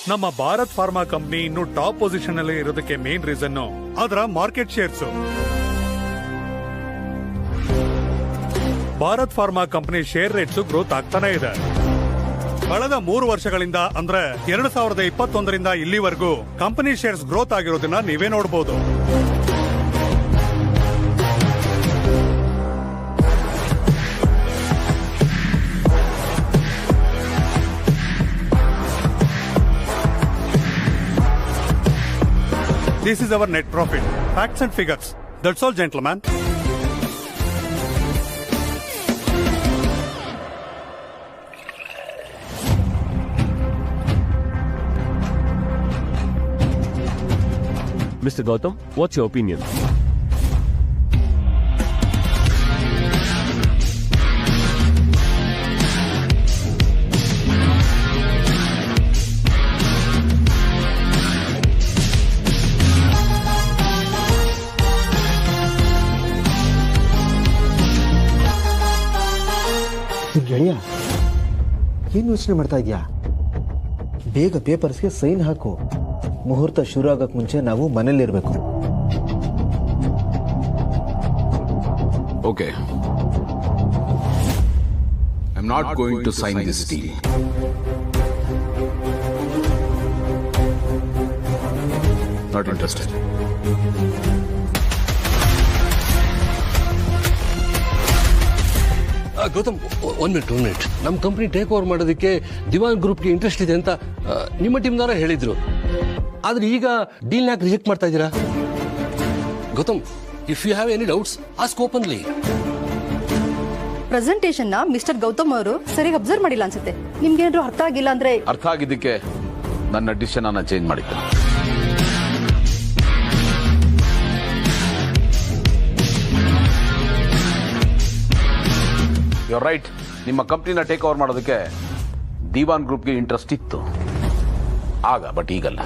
ನಮ್ಮ Bharat pharma company ಇನ್ನು top position ಅಲ್ಲಿ ಇರೋದಕ್ಕೆ ಮೇನ್ ರೀಸನ್ ಅದರ market shares. Bharat pharma company share rates growth ಆಗ್ತಾನೆ ಇದೆ. ಕಳೆದ 3 ವರ್ಷಗಳಿಂದ ಅಂದ್ರೆ 2021ರಿಂದ ಇಲ್ಲಿವರೆಗೂ ಕಂಪನಿ ಶೇರ್ಸ್ ಗ್ರೋತ್ ಆಗಿರೋದನ್ನ ನೀವೇ ನೋಡಬಹುದು. This is our net profit. Facts and figures. That's all, gentlemen. Mr. Gautam, what's your opinion? ಗೆಳೆಯ, ಏನು ಯೋಚನೆ ಮಾಡ್ತಾ ಇದೆಯಾ? ಬೇಗ ಪೇಪರ್ಸ್ಗೆ ಸೈನ್ ಹಾಕು. ಮುಹೂರ್ತ ಶುರು ಆಗಕ್ಕೆ ಮುಂಚೆ ನಾವು ಮನೇಲಿರ್ಬೇಕು. Okay. I'm not going to sign this deal. Not interested. Gautam, 1 minute. ನಮ್ಮ ಕಂಪ್ನಿ ಟೇಕ್ ಓವರ್ ಮಾಡೋದಕ್ಕೆ ದಿವಾನ್ ಗ್ರೂಪ್ಗೆ ಇಂಟ್ರೆಸ್ಟ್ ಇದೆ ಅಂತ ನಿಮ್ಮ ಟೀಮ್ನವರ ಹೇಳಿದ್ರು. ಆದ್ರೆ ಈಗ ಡೀಲ್ ಯಾಕೆ ರಿಜೆಕ್ಟ್ ಮಾಡ್ತಾ ಇದ್ದೀರಾ? Gautam, if you have any doubts ask openly. Presentation ನ ಮಿಸ್ಟರ್ ಗೌತಮ್ ಅವರು ಸರಿಯಾಗಿ ಅಬ್ಸರ್ವ್ ಮಾಡಿಲ್ಲ ಅನ್ಸುತ್ತೆ. ನಿಮ್ಗೇನಾದ್ರು ಅರ್ಥ ಆಗಿಲ್ಲ ಅಂದ್ರೆ? ಅರ್ಥ ಆಗಿದ್ದಕ್ಕೆ ನನ್ನ ಡಿಸಿಷನ್ ಅನ್ನ ಚೇಂಜ್ ಮಾಡಿದ್ದೆ. You are right. ನಿಮ್ಮ ಕಂಪ್ನಿನ ಟೇಕ್ ಓವರ್ ಮಾಡೋದಕ್ಕೆ ದಿವಾನ್ ಗ್ರೂಪ್ಗೆ ಇಂಟ್ರೆಸ್ಟ್ ಇತ್ತು ಆಗ, ಬಟ್ ಈಗಲ್ಲ.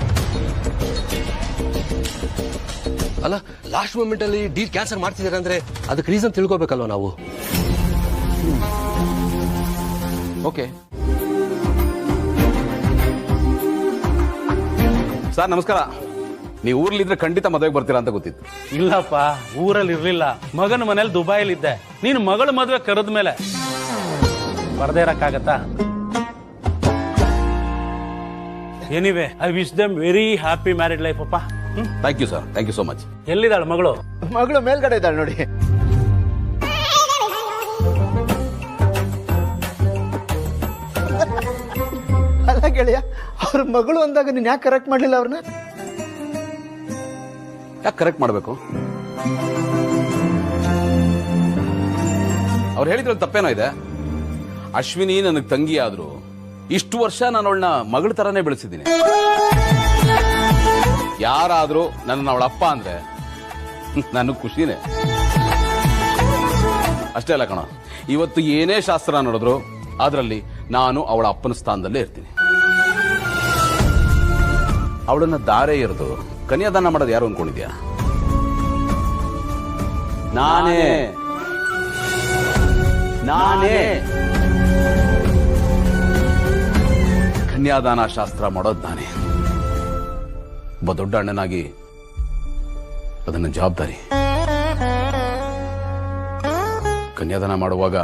ಅಲ್ಲ, ಲಾಸ್ಟ್ ಮೂಮೆಂಟ್ ಅಲ್ಲಿ ಡೀಲ್ ಕ್ಯಾನ್ಸಲ್ ಮಾಡ್ತಿದ್ದಾರೆ ಅಂದ್ರೆ ಅದಕ್ಕೆ ರೀಸನ್ ತಿಳ್ಕೋಬೇಕಲ್ವ ನಾವು? ಓಕೆ ಸರ್, ನಮಸ್ಕಾರ. ನೀವು ಊರ್ಲಿದ್ರೆ ಖಂಡಿತ ಮದುವೆಗೆ ಬರ್ತೀರಾ ಅಂತ ಗೊತ್ತಿತ್ತು. ಇಲ್ಲಪ್ಪ, ಊರಲ್ಲಿ ಇರ್ಲಿಲ್ಲ. ಮಗನ ಮನೇಲಿ ದುಬೈಲಿದ್ದೆ. ನೀನು ಮಗಳ ಮದುವೆ ಕರೆದ ಮೇಲೆ ಬರ್ದೇ ಇರಕ್ಕಾಗತ್ತಾ? Anyway, I wish them very happy married life ಅಪ್ಪ. Thank you sir, thank you so much. ಎಲ್ಲಿದ್ದಾಳೆ ಮಗಳು? ಮಗಳು ಮೇಲ್ಗಡೆ ಇದ್ದಾಳೆ ನೋಡಿ. ಅಲ್ಲ ಗೆಳೆಯ, ಅವ್ರ ಮಗಳು ಅಂದಾಗ ನೀನ್ ಯಾಕೆ ಕರೆಕ್ಟ್ ಮಾಡ್ಲಿಲ್ಲ ಅವ್ರನ್ನ? ಯಾಕೆ ಕರೆಕ್ಟ್ ಮಾಡಬೇಕು? ಅವ್ರು ಹೇಳಿದ್ರಲ್ಲಿ ತಪ್ಪೇನೋ ಇದೆ. ಅಶ್ವಿನಿ ನನಗೆ ತಂಗಿ ಆದ್ರು ಇಷ್ಟು ವರ್ಷ ನಾನು ಅವಳನ್ನ ಮಗಳ ತರಾನೇ ಬೆಳೆಸಿದ್ದೀನಿ. ಯಾರಾದ್ರೂ ನನ್ನ ಅವಳ ಅಪ್ಪ ಅಂದ್ರೆ ನನಗೆ ಖುಷಿನೇ. ಅಷ್ಟೇ ಅಲ್ಲ ಕಣ, ಇವತ್ತು ಏನೇ ಶಾಸ್ತ್ರ ನೋಡಿದ್ರು ಅದರಲ್ಲಿ ನಾನು ಅವಳ ಅಪ್ಪನ ಸ್ಥಾನದಲ್ಲೇ ಇರ್ತೀನಿ. ಅವಳನ್ನ ದಾರೆ ಎರೆದು ಕನ್ಯಾದಾನ ಮಾಡೋದು ಯಾರು ಅನ್ಕೊಂಡಿದ್ಯಾ? ನಾನೇ. ಕನ್ಯಾದಾನ ಶಾಸ್ತ್ರ ಮಾಡೋದು ನಾನೇ. ಒಬ್ಬ ದೊಡ್ಡ ಅಣ್ಣನಾಗಿ ಅದನ್ನ ಜವಾಬ್ದಾರಿ. ಕನ್ಯಾದಾನ ಮಾಡುವಾಗ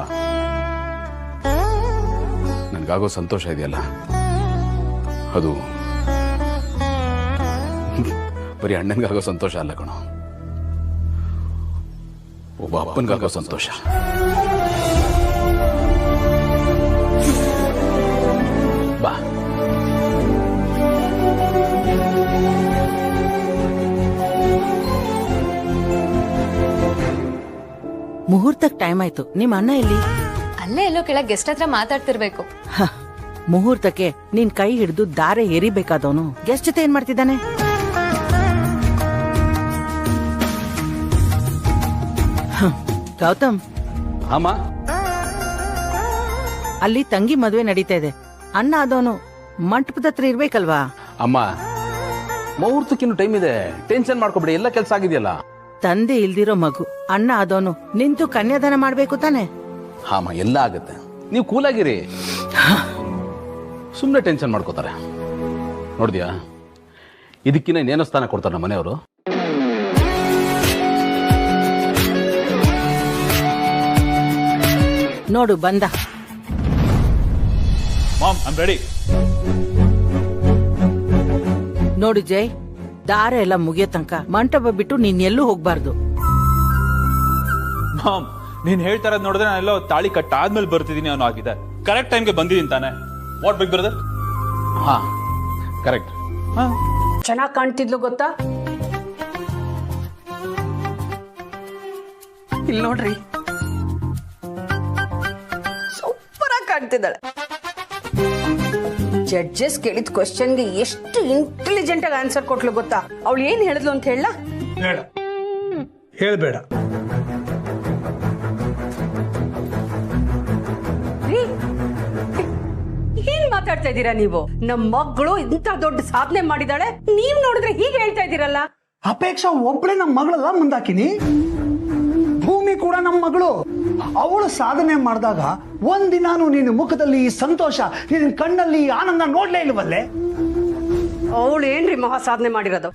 ನನ್ಗಾಗೋ ಸಂತೋಷ ಇದೆಯಲ್ಲ, ಅದು ಬರೀ ಅಣ್ಣನ್ಗಾಗೋ ಸಂತೋಷ ಅಲ್ಲ ಕಣೋ, ಒಬ್ಬ ಅಪ್ಪನ್ಗಾಗೋ ಸಂತೋಷ. ಬಾ. ಮುಹೂರ್ತಕ್ಕೆ ಟೈಮ್ ಆಯ್ತು. ನಿಮ್ಮ ಅಣ್ಣ ಎಲ್ಲಿ? ಅಲ್ಲೇ ಎಲ್ಲೋ ಕೆಳಗೆ ಗೆಸ್ಟ್ ಹತ್ರ ಮಾತಾಡ್ತಿರ್ಬೇಕು. ಮುಹೂರ್ತಕ್ಕೆ ನೀನ್ ಕೈ ಹಿಡಿದು ದಾರೆ ಎರಿಬೇಕಾದವನು ಗೆಸ್ಟ್ ಜೊತೆ ಏನ್ ಮಾಡ್ತಿದ್ದಾನೆ? ಗೌತಮ್, ಅಮ್ಮ, ಅಲ್ಲಿ ತಂಗಿ ಮದುವೆ ನಡೀತಾ ಇದೆ. ಅಣ್ಣ ಆದವನು ಮಂಟಪದ ಹತ್ರ ಇರ್ಬೇಕಲ್ವಾ? ಅಮ್ಮ, ಮುಹೂರ್ತಕ್ಕಿನ್ನು ಟೈಮ್ ಇದೆ, ಟೆನ್ಷನ್ ಮಾಡ್ಕೊಬೇಡಿ, ಎಲ್ಲ ಕೆಲಸ ಆಗಿದೆಯಲ್ಲ. ತಂದೆ ಇಲ್ದಿರೋ ಮಗು, ಅಣ್ಣ ಆದವನು ನಿಂತು ಕನ್ಯಾದಾನ ಮಾಡ್ಬೇಕು ತಾನೆ? ಹಾಮ, ಎಲ್ಲ ಆಗತ್ತೆ, ನೀವು ಕೂಲಾಗಿರಿ. ಸುಮ್ಮನೆ ಟೆನ್ಷನ್ ಮಾಡ್ಕೋತಾರೆ. ನೋಡಿದ್ಯಾ, ಇದಕ್ಕಿನ್ನ ಇನ್ನೇನೋ ಸ್ಥಾನ ಕೊಡ್ತಾರೆ ನಮ್ಮ ಮನೆಯವರು. ನೋಡು ಬಂದ. Mom, I am ready. ನೋಡು ಜೈ, ದಾರ ಎಲ್ಲ ಮುಗಿಯೋ ತನಕ ಮಂಟಪ ಬಿಟ್ಟು ನೀನ್ ಎಲ್ಲೂ ಹೋಗ್ಬಾರ್ದು. ಮಾಮ್, ನೀನ್ ಹೇಳ್ತಾ ಇರೋದು ನೋಡಿದ್ರೆ ನಾನೆಲ್ಲೋ ತಾಳಿ ಕಟ್ಟಾದ್ಮೇಲೆ ಬರ್ತಿದ್ದೀನಿ ಅನ್ನೋ ಆಗಿದೆ. ಕರೆಕ್ಟ್ ಟೈಮ್ಗೆ ಬಂದಿದ್ದೀನಿ ತಾನೆ. What big brother? ಹಾ, ಕರೆಕ್ಟ್. ಚೆನ್ನಾಗಿ ಕಾಣ್ತಿದ್ಲು ಗೊತ್ತಾ? ಇಲ್ಲಿ ನೋಡ್ರಿ, ಸೂಪರ್ ಆಗಿ ಕಾಣ್ತಿದ್ದಾಳೆ. ಜಡ್ಜಸ್ ಕೇಳಿದ ಕ್ವಶನ್ಗೆ ಎಷ್ಟು ಇಂಟೆಲಿಜೆಂಟ್ ಆಗಿ ಆನ್ಸರ್ ಕೊಟ್ಲು ಗೊತ್ತಾ? ಅವಳು ಏನ್ ಹೇಳಿದ್ಲು ಅಂತ ಹೇಳ? ಬೇಡ, ಹೇಳ್ಬೇಡ. ಏನ್ ಮಾತಾಡ್ತಾ ಇದ್ದೀರಾ ನೀವು? ನಮ್ಮ ಮಗಳು ಇಂತ ದೊಡ್ಡ ಸಾಧನೆ ಮಾಡಿದಾಳೆ, ನೀವ್ ನೋಡಿದ್ರೆ ಹೀಗೆ ಹೇಳ್ತಾ ಇದ್ದೀರಲ್ಲ. ಅಪೇಕ್ಷಾ ಒಬ್ಳೆ ನಮ್ಮ ಮಗಳಲ್ಲ ಮುಂದಾಕಿನಿ. ಭೂಮಿ ಕೂಡ ನಮ್ಮ ಮಗಳು. ಅವಳು ಸಾಧನೆ ಮಾಡಿದಾಗ ಒಂದಿನಾನು ನಿನ್ನ ಮುಖದಲ್ಲಿ ಈ ಸಂತೋಷ, ನಿನ್ನ ಕಣ್ಣಲ್ಲಿ ಈ ಆನಂದ ನೋಡ್ಲೇ ಇಲ್ವಲ್ಲೇ? ಅವಳು ಏನ್ರಿ ಮಹಾ ಸಾಧನೆ ಮಾಡಿರೋದು?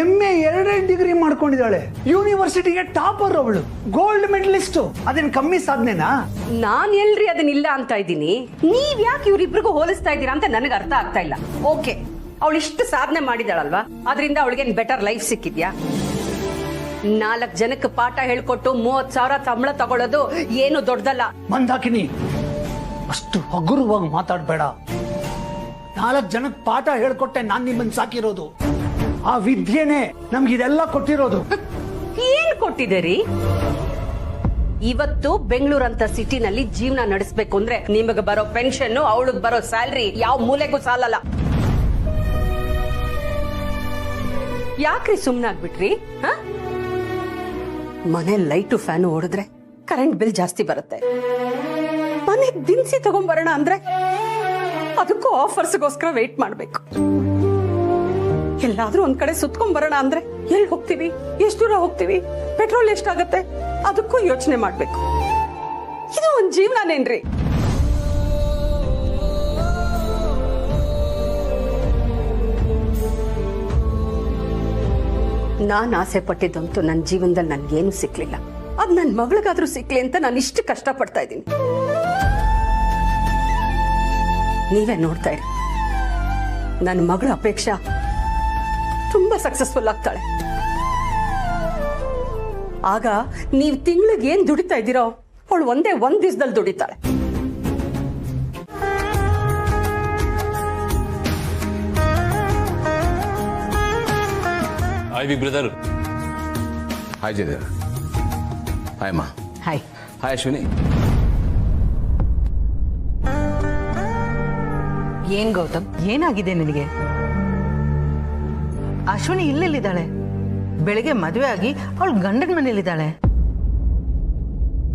MA 2 ಡಿಗ್ರಿ ಮಾಡ್ಕೊಂಡಿದ್ದಾಳೆ. ಯೂನಿವರ್ಸಿಟಿಗೆ ಟಾಪರ್ ಅವಳು, ಗೋಲ್ಡ್ ಮೆಡಲಿಸ್ಟ್. ಅದೇನ್ ಕಮ್ಮಿ ಸಾಧನೆನಾ? ನಾನ್ ಎಲ್ರಿ ಅದನ್ನಿಲ್ಲ ಅಂತ ಇದ್ದೀನಿ. ನೀವ್ ಯಾಕೆ ಇವ್ರಿಬ್ರಿಗೂ ಹೋಲಿಸ್ತಾ ಇದ್ದೀರಾ ಅಂತ ನನಗೆ ಅರ್ಥ ಆಗ್ತಾ ಇಲ್ಲ. ಓಕೆ, ಅವಳು ಇಷ್ಟು ಸಾಧನೆ ಮಾಡಿದಾಳಲ್ವಾ, ಅದರಿಂದ ಅವಳಿಗೆ ಬೆಟರ್ ಲೈಫ್ ಸಿಕ್ಕಿದ್ಯಾ? 4 ಜನಕ್ಕೆ ಪಾಠ ಹೇಳ್ಕೊಟ್ಟು 30,000 ಸಂಬಳ ತಗೊಳ್ಳೋದು ಏನು ದೊಡ್ಡದಲ್ಲ. ಮಂದಾಕಿನಿ, ಅಷ್ಟು ಹಗುರವಾಗಿ ಮಾತಾಡ್ಬೇಡ. 4 ಜನಕ್ಕೆ ಪಾಠ ಹೇಳ್ಕೊಟ್ಟೆ ನಾನ್ ನಿಮ್ಮನ್ನ ಸಾಕಿರೋದು. ಆ ವಿದ್ಯೆನೆ ನಮ್ಗಿದೆಲ್ಲ ಕೊಟ್ಟಿರೋದು. ಏನ್ ಕೊಟ್ಟಿದ್ದೀರಿ? ಇವತ್ತು ಬೆಂಗಳೂರಂತ ಸಿಟಿನಲ್ಲಿ ಜೀವನ ನಡೆಸಬೇಕು ಅಂದ್ರೆ ನಿಮಗೆ ಬರೋ ಪೆನ್ಷನ್, ಅವಳಿಗೆ ಬರೋ ಸ್ಯಾಲ್ರಿ ಯಾವ ಮೂಲೆಗೂ ಸಾಲಲ್ಲ. ಯಾಕ್ರಿ ಸುಮ್ನಾಗ್ಬಿಟ್ರಿ? ಮನೆ ಲೈಟು ಫ್ಯಾನು ಓಡಿದ್ರೆ ಕರೆಂಟ್ ಬಿಲ್ ಜಾಸ್ತಿ ಬರುತ್ತೆ. ಮನೆಗೆ ದಿನಸಿ ತಗೊಂಡ್ಬರೋಣ ಅಂದ್ರೆ ಅದಕ್ಕೂ ಆಫರ್ಸ್ಗೋಸ್ಕರ ವೇಟ್ ಮಾಡ್ಬೇಕು. ಎಲ್ಲಾದ್ರೂ ಒಂದ್ ಕಡೆ ಸುತ್ಕೊಂಡ್ ಬರೋಣ ಅಂದ್ರೆ ಎಲ್ಲಿ ಹೋಗ್ತೀವಿ, ಎಷ್ಟು ದೂರ ಹೋಗ್ತೀವಿ, ಪೆಟ್ರೋಲ್ ಎಷ್ಟಾಗತ್ತೆ, ಅದಕ್ಕೂ ಯೋಚನೆ ಮಾಡ್ಬೇಕು. ಇದು ಒಂದ್ ಜೀವನನೇನ್ರಿ? ನಾನ್ ಆಸೆ ಪಟ್ಟಿದ್ದಂತೂ ನನ್ನ ಜೀವನದಲ್ಲಿ ನನ್ಗೇನು ಸಿಕ್ಲಿಲ್ಲ. ಅದ್ ನನ್ ಮಗಳಿಗಾದ್ರೂ ಸಿಕ್ಲಿ ಅಂತ ನಾನು ಇಷ್ಟು ಕಷ್ಟ ಪಡ್ತಾ ಇದ್ದೀನಿ. ನೀವೇ ನೋಡ್ತಾ ಇರಿ, ನನ್ನ ಮಗಳ ಅಪೇಕ್ಷಾ ತುಂಬಾ ಸಕ್ಸಸ್ಫುಲ್ ಆಗ್ತಾಳೆ. ಆಗ ನೀವ್ ತಿಂಗಳಿಗೆ ಏನ್ ದುಡಿತಾ ಇದ್ದೀರೋ ಅವಳು ಒಂದ್ ದಿವಸದಲ್ಲಿ ದುಡಿತಾಳೆ. Hi big brother. Hi Jayadev. Hi ಅಮ್ಮ. ಹಾಯ್. ಹಾಯ್ ಅಶ್ವಿನಿ. ಏನ್ ಗೌತಮ್, ಏನಾಗಿದೆ ನಿನಗೆ? ಅಶ್ವಿನಿ ಇಲ್ಲೆಲ್ಲಿದ್ದಾಳೆ? ಬೆಳಿಗ್ಗೆ ಮದುವೆ ಆಗಿ ಅವಳು ಗಂಡನ ಮನೇಲಿದ್ದಾಳೆ.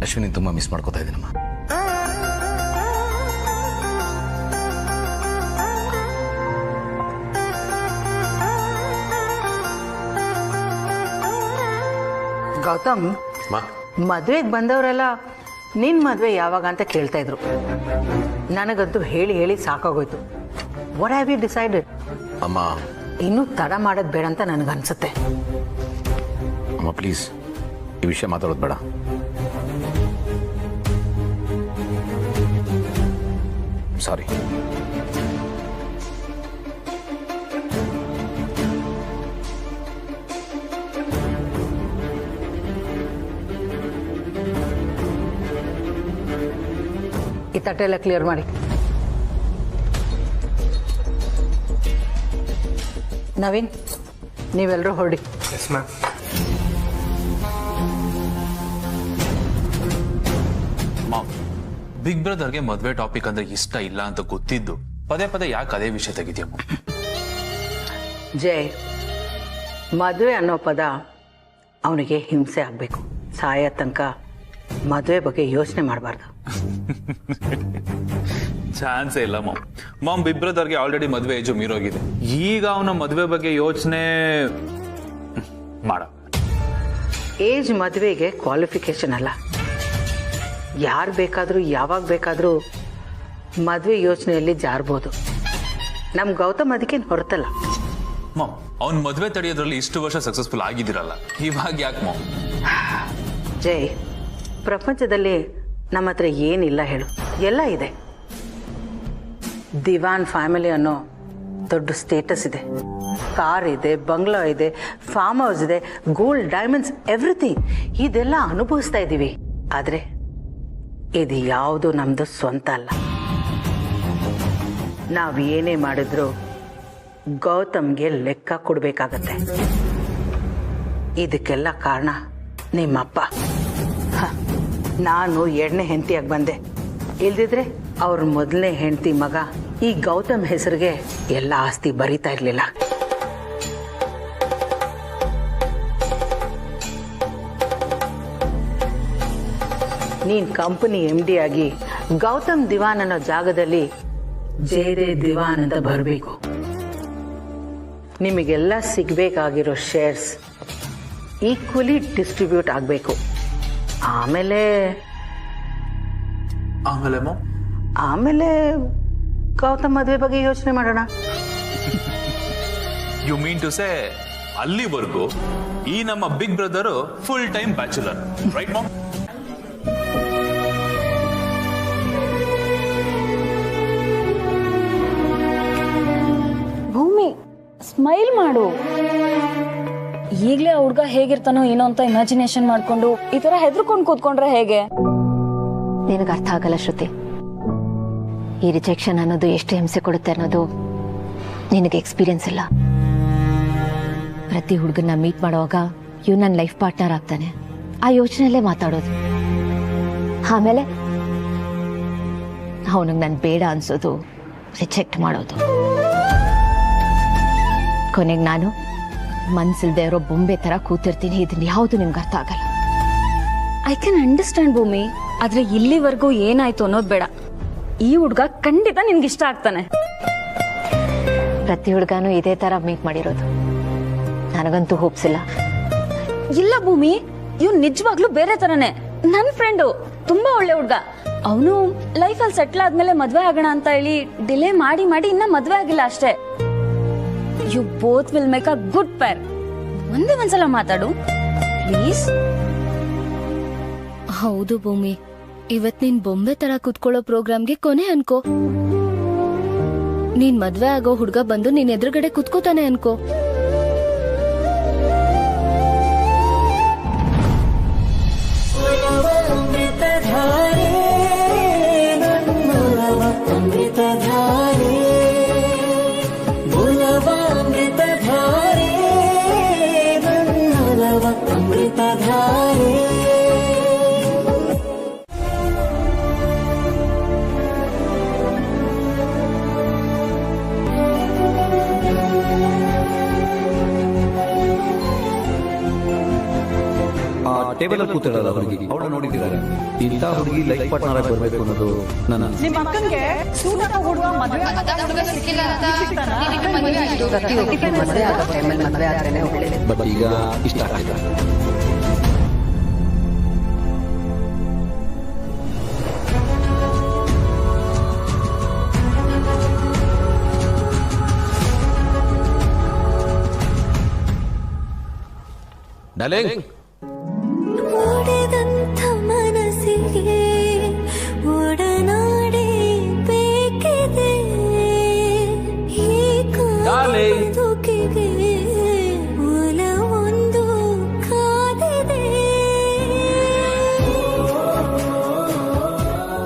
ಅಶ್ವಿನಿ ತುಂಬಾ ಮಿಸ್ ಮಾಡ್ಕೋತಾ ಇದ್ದೀನಮ್ಮ. ಗೌತಮ್, ಮದ್ವೆಗೆ ಬಂದವರೆಲ್ಲ ನಿನ್ ಮದ್ವೆ ಯಾವಾಗ ಅಂತ ಕೇಳ್ತಾ ಇದ್ರು. ನನಗಂತೂ ಹೇಳಿ ಹೇಳಿ ಸಾಕಾಗೋಯ್ತು. What have you decided? ಅಮ್ಮ, ಇನ್ನೂ ತಡ ಮಾಡೋದು ಬೇಡ ಅಂತ ನನಗನ್ಸುತ್ತೆ. ಅಮ್ಮ ಪ್ಲೀಸ್, ಈ ವಿಷಯ ಮಾತಾಡೋದು ಬೇಡ. ಸಾರಿ. ಈ ತಟ್ಟೆಲ್ಲ ಕ್ಲಿಯರ್ ಮಾಡಿ. ನವೀನ್, ನೀವೆಲ್ಲರೂ ಹೊರಡಿ. ಮಾಮ್, ಬಿಗ್ ಬ್ರದರ್ಗೆ ಮದ್ವೆ ಟಾಪಿಕ್ ಅಂದ್ರೆ ಇಷ್ಟ ಇಲ್ಲ ಅಂತ ಗೊತ್ತಿದ್ದು ಪದೇ ಪದೇ ಯಾಕೆ ಅದೇ ವಿಷಯ ತೆಗಿದ್ಯಮ್ಮ? ಜಯ್, ಮದುವೆ ಅನ್ನೋ ಪದ ಅವನಿಗೆ ಹಿಂಸೆ ಆಗ್ಬೇಕು. ಸಾಯ ತನಕ ಮದುವೆ ಬಗ್ಗೆ ಯೋಚನೆ ಮಾಡಬಾರ್ದು. ಚಾನ್ಸೇ ಇಲ್ಲ ಮಾಮ್. ಮಾಮ್, ಬಿಗ್ ಬ್ರದರ್ಗೆ ಆಲ್ರೆಡಿ ಮದುವೆ ಏಜು ಮೀರೋಗಿದೆ. ಈಗ ಅವನ ಮದುವೆ ಬಗ್ಗೆ ಯೋಚನೆ ಮಾಡ. ಏಜ್ ಮದುವೆಗೆ ಕ್ವಾಲಿಫಿಕೇಶನ್ ಅಲ್ಲ. ಯಾರು ಬೇಕಾದರೂ ಯಾವಾಗ ಬೇಕಾದರೂ ಮದುವೆ ಯೋಚನೆಯಲ್ಲಿ ಜಾರ್ಬೋದು. ನಮ್ಮ ಗೌತಮ್ ಅದಕ್ಕೇನು ಹೊರತಲ್ಲ. ಮಾಮ್, ಅವ್ನ ಮದುವೆ ತಡೆಯೋದ್ರಲ್ಲಿ ಇಷ್ಟು ವರ್ಷ ಸಕ್ಸಸ್ಫುಲ್ ಆಗಿದ್ದೀರಲ್ಲ, ಇವಾಗ ಯಾಕೆ ಮಾಮ್? ಜೈ, ಪ್ರಪಂಚದಲ್ಲಿ ನಮ್ಮ ಹತ್ರ ಏನಿಲ್ಲ ಹೇಳು? ಎಲ್ಲ ಇದೆ. ದಿವಾನ್ ಫ್ಯಾಮಿಲಿ ಅನ್ನೋ ದೊಡ್ಡ ಸ್ಟೇಟಸ್ ಇದೆ, ಕಾರ್ ಇದೆ, ಬಂಗ್ಲಾ ಇದೆ, ಫಾರ್ಮ್ ಹೌಸ್ ಇದೆ, ಗೋಲ್ಡ್, ಡೈಮಂಡ್ಸ್, ಎವ್ರಿಥಿಂಗ್. ಇದೆಲ್ಲ ಅನುಭವಿಸ್ತಾ ಇದ್ದೀವಿ. ಆದರೆ ಇದು ಯಾವುದು ನಮ್ಮದು ಸ್ವಂತ ಅಲ್ಲ. ನಾವು ಏನೇ ಮಾಡಿದ್ರು ಗೌತಮ್ಗೆ ಲೆಕ್ಕ ಕೊಡಬೇಕಾಗತ್ತೆ. ಇದಕ್ಕೆಲ್ಲ ಕಾರಣ ನಿಮ್ಮಪ್ಪ. ನಾನು 2ನೇ ಹೆಂಡತಿಯಾಗಿ ಬಂದೆ. ಇಲ್ದಿದ್ರೆ ಅವ್ರ ಮೊದಲನೇ ಹೆಂಡತಿ ಮಗ ಈ ಗೌತಮ್ ಹೆಸರಿಗೆ ಎಲ್ಲ ಆಸ್ತಿ ಬರೀತಾ ಇರಲಿಲ್ಲ. ನೀನ್ ಕಂಪನಿ MD ಆಗಿ ಗೌತಮ್ ದಿವಾನ್ ಅನ್ನೋ ಜಾಗದಲ್ಲಿ ಜೇದೆ ದಿವಾನ್ ಅಂತ ಬರಬೇಕು. ನಿಮಗೆಲ್ಲ ಸಿಗಬೇಕಾಗಿರೋ ಶೇರ್ಸ್ ಈಕ್ವಲಿ ಡಿಸ್ಟ್ರಿಬ್ಯೂಟ್ ಆಗಬೇಕು. ಆಮೇಲೆ ಗೌತಮ್ ಮದುವೆ ಬಗ್ಗೆ ಯೋಚನೆ ಮಾಡೋಣ. ಯು ಮೀನ್ ಟು ಸೇ ಅಲ್ಲಿವರೆಗೂ ಈ ನಮ್ಮ big brother full time bachelor, right mom? Bhoomi, smile ಮಾಡು. ಈಗ್ಲೇ ಹುಡ್ಗ ಹೇಗಿರ್ತಾನೋ ಏನೋ ಅಂತ ಇಮ್ಯಾಜಿನೇಷನ್ ಮಾಡ್ಕೊಂಡು ಈ ತರ ಹೆದರ್ಕೊಂಡು ಕೂತ್ಕೊಂಡ್ರೆ ಹೇಗೆ? ನಿನಗೆ ಅರ್ಥ ಆಗಲ್ಲ ಶ್ರುತಿ. ಈ ರಿಜೆಕ್ಷನ್ ಅನ್ನೋದು ಎಷ್ಟು ಹಿಂಸೆ ಕೊಡುತ್ತೆ ಅನ್ನೋದು ನಿನಗೆ ಎಕ್ಸ್ಪೀರಿಯನ್ಸ್ ಇಲ್ಲ. ಪ್ರತಿ ಹುಡುಗನ್ನ ಮೀಟ್ ಮಾಡುವಾಗ ಇವ್ ನನ್ನ ಲೈಫ್ ಪಾರ್ಟ್ನರ್ ಆಗ್ತಾನೆ, ಆ ಯೋಚನೆಯಲ್ಲೇ ಮಾತಾಡೋದು. ಆಮೇಲೆ ಅವನಿಗೆ ನಾನು ಬೇಡ ಅನ್ಸೋದು, ರಿಜೆಕ್ಟ್ ಮಾಡೋದು. ಕೊನೆಗೆ ನಾನು ಮನ್ಸಿಲ್ದೇ ಇರೋ ಬೊಂಬೆ ತರ ಕೂತಿರ್ತೀನಿ. ಇದನ್ನ ಯಾವುದು ನಿಮ್ಗೆ ಅರ್ಥ ಆಗಲ್ಲ. ಐ ಕ್ಯಾನ್ ಅಂಡರ್ಸ್ಟ್ಯಾಂಡ್ ಭೂಮಿ, ಆದ್ರೆ ಇಲ್ಲಿವರೆಗೂ ಏನಾಯ್ತು ಅನ್ನೋದು ಬೇಡ. ಈ ಹುಡ್ಗ ಖಂಡಿತ ನಿನ್ಗೆ ಇಷ್ಟ ಆಗ್ತಾನೆ. ಪ್ರತಿ ಹುಡುಗನೂ ಇದೇ ತರ ಮೀಟ್ ಮಾಡಿರೋದು. ನನಗಂತೂ ಹೋಪ್ಸ್ ಇಲ್ಲ. ಇಲ್ಲ ಭೂಮಿ, ಇವ್ ನಿಜವಾಗ್ಲೂ ಬೇರೆ ತರನೇ. ನನ್ ಫ್ರೆಂಡು, ತುಂಬಾ ಒಳ್ಳೆ ಹುಡ್ಗ. ಅವನು ಲೈಫಲ್ಲಿ ಸೆಟ್ಲ್ ಆದ್ಮೇಲೆ ಮದ್ವೆ ಆಗೋಣ ಅಂತ ಹೇಳಿ ಡಿಲೇ ಮಾಡಿ ಮಾಡಿ ಇನ್ನ ಮದ್ವೆ ಆಗಿಲ್ಲ ಅಷ್ಟೇ. You both will make a good pair. ಒಂದ್ಸಲ ಮಾತಾಡು ಪ್ಲೀಸ್. ಹೌದು ಭೂಮಿ, ಇವತ್ ನೀನ್ ಬೊಂಬೆ ತರ ಕುತ್ಕೊಳ್ಳೋ ಪ್ರೋಗ್ರಾಮ್ಗೆ ಕೊನೆ ಅನ್ಕೋ. ನೀನ್ ಮದ್ವೆ ಆಗೋ ಹುಡ್ಗ ಬಂದು ನೀನ್ ಎದುರುಗಡೆ ಕುತ್ಕೋತಾನೆ ಅನ್ಕೋ. ಟೇಬಲ್ ಅಲ್ಲಿ ಕೂತಿರಲ್ಲ ಹುಡುಗಿ, ಅವಳು ನೋಡಿದ್ದಾರೆ. ಇಂಥ ಹುಡುಗಿ ಲೈಫ್ ಪಾರ್ಟ್ನರ್ ಆಗಿ ಬರಬೇಕು ಅನ್ನೋದು ನನ್ನ. ನಿಮ್ಮ ಅಕ್ಕಂಗೆ ಸೂಟಕ ಹುಡುಗ ಮದುವೆ ಬಟ್ ಈಗ ಇಷ್ಟ ಆಗ್ತಿದೆ. ಡಾರ್ಲಿಂಗ್, ಮನಸ್ಸಿಗೆ ಒಡನಾಡಿ ಬೇಕಿದೆ. ದುಃಖಿಗೆ ಒಲವೊಂದು ಕಾದಿದೆ.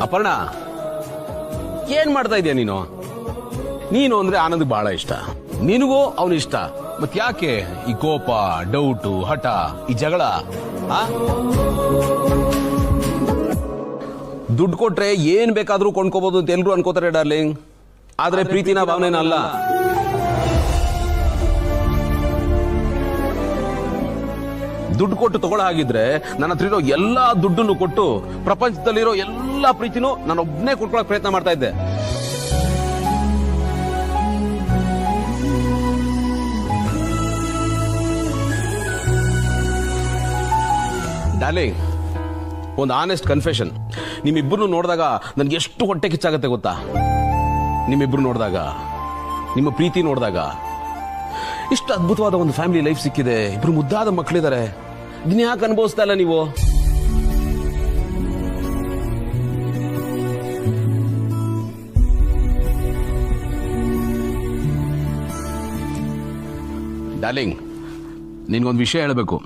ಅಪರ್ಣ, ಏನ್ ಮಾಡ್ತಾ ಇದೀಯ ನೀನು? ನೀನು ಅಂದ್ರೆ ಆನಂದ್ ಬಹಳ ಇಷ್ಟ, ನಿನಗೂ ಅವನು ಇಷ್ಟ. ಮತ್ ಯಾಕೆ ಈ ಕೋಪ, ಡೌಟು, ಹಠ, ಈ ಜಗಳ? ದುಡ್ಡು ಕೊಟ್ರೆ ಏನ್ ಬೇಕಾದ್ರೂ ಕೊಂಡ್ಕೋಬಹುದು ಅಂತ ಎಲ್ರು ಅನ್ಕೋತಾರೆ ಡಾರ್ಲಿಂಗ್. ಆದ್ರೆ ಪ್ರೀತಿನ ಭಾವನೆನ ಅಲ್ಲ. ದುಡ್ಡು ಕೊಟ್ಟು ತಗೊಳ್ಳೋ ಹಾಗಿದ್ರೆ ನನ್ನ ಹತ್ರ ಇರೋ ಎಲ್ಲಾ ದುಡ್ಡನ್ನು ಕೊಟ್ಟು ಪ್ರಪಂಚದಲ್ಲಿರೋ ಎಲ್ಲಾ ಪ್ರೀತಿನೂ ನಾನು ಒಬ್ನೇ ಕೊಟ್ಕೊಳಕ್ ಪ್ರಯತ್ನ ಮಾಡ್ತಾ ಇದ್ದೆ. ಡಾರ್ಲಿಂಗ್, ಒಂದು ಆನೆಸ್ಟ್ ಕನ್ಫೆಷನ್. ನಿಮ್ಮಿಬ್ಬರು ನೋಡಿದಾಗ ನನ್ಗೆ ಎಷ್ಟು ಹೊಟ್ಟೆ ಕಿಚ್ಚಾಗತ್ತೆ ಗೊತ್ತಾ? ನಿಮ್ಮಿಬ್ರು ನೋಡಿದಾಗ ನಿಮ್ಮ ಪ್ರೀತಿ ನೋಡಿದಾಗ ಇಷ್ಟು ಅದ್ಭುತವಾದ ಒಂದು ಫ್ಯಾಮಿಲಿ ಲೈಫ್ ಸಿಕ್ಕಿದೆ, ಇಬ್ರು ಮುದ್ದಾದ ಮಕ್ಕಳಿದ್ದಾರೆ, ಇದನ್ನ ಯಾಕೆ ಅನುಭವಿಸ್ತಾ ಇಲ್ಲ ನೀವು? ಡಾರ್ಲಿಂಗ್, ನಿನ್ಗೊಂದು ವಿಷಯ ಹೇಳಬೇಕು.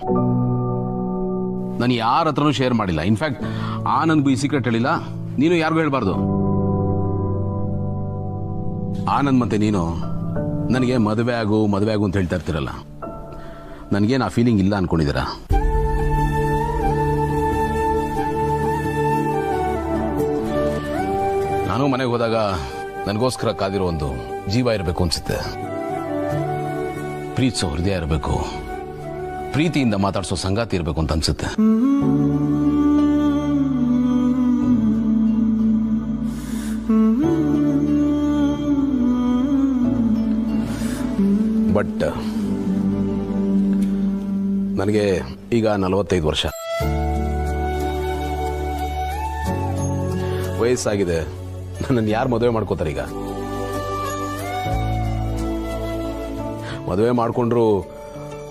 ನಾನು ಯಾರ ಹತ್ರನೂ ಶೇರ್ ಮಾಡಿಲ್ಲ. ಇನ್ಫ್ಯಾಕ್ಟ್ ಆನಂದ್ಗೂ ಈ ಸೀಕ್ರೆಟ್ ಹೇಳಿಲ್ಲ, ನೀನು ಯಾರಿಗೂ ಹೇಳ್ಬಾರ್ದು. ಆನಂದ್ ಮತ್ತೆ ನೀನು ನನಗೆ ಮದುವೆ ಆಗು ಅಂತ ಹೇಳ್ತಾ ಇರ್ತೀರಲ್ಲ, ನನಗೇನು ಆ ಫೀಲಿಂಗ್ ಇಲ್ಲ ಅನ್ಕೊಂಡಿದ್ದೀರಾ? ನಾನು ಮನೆಗೆ ಹೋದಾಗ ನನಗೋಸ್ಕರ ಕಾದಿರೋ ಒಂದು ಜೀವ ಇರಬೇಕು ಅನ್ಸುತ್ತೆ. ಪ್ರೀತಿಸೋ ಹೃದಯ ಇರಬೇಕು, ಪ್ರೀತಿಯಿಂದ ಮಾತಾಡಿಸೋ ಸಂಗಾತಿ ಇರಬೇಕು ಅಂತ ಅನ್ಸುತ್ತೆ. ಬಟ್ ನನಗೆ ಈಗ 45 ವರ್ಷ ವಯಸ್ಸಾಗಿದೆ. ನನ್ನನ್ನು ಯಾರು ಮದುವೆ ಮಾಡ್ಕೋತಾರೆ? ಈಗ ಮದುವೆ ಮಾಡಿಕೊಂಡ್ರು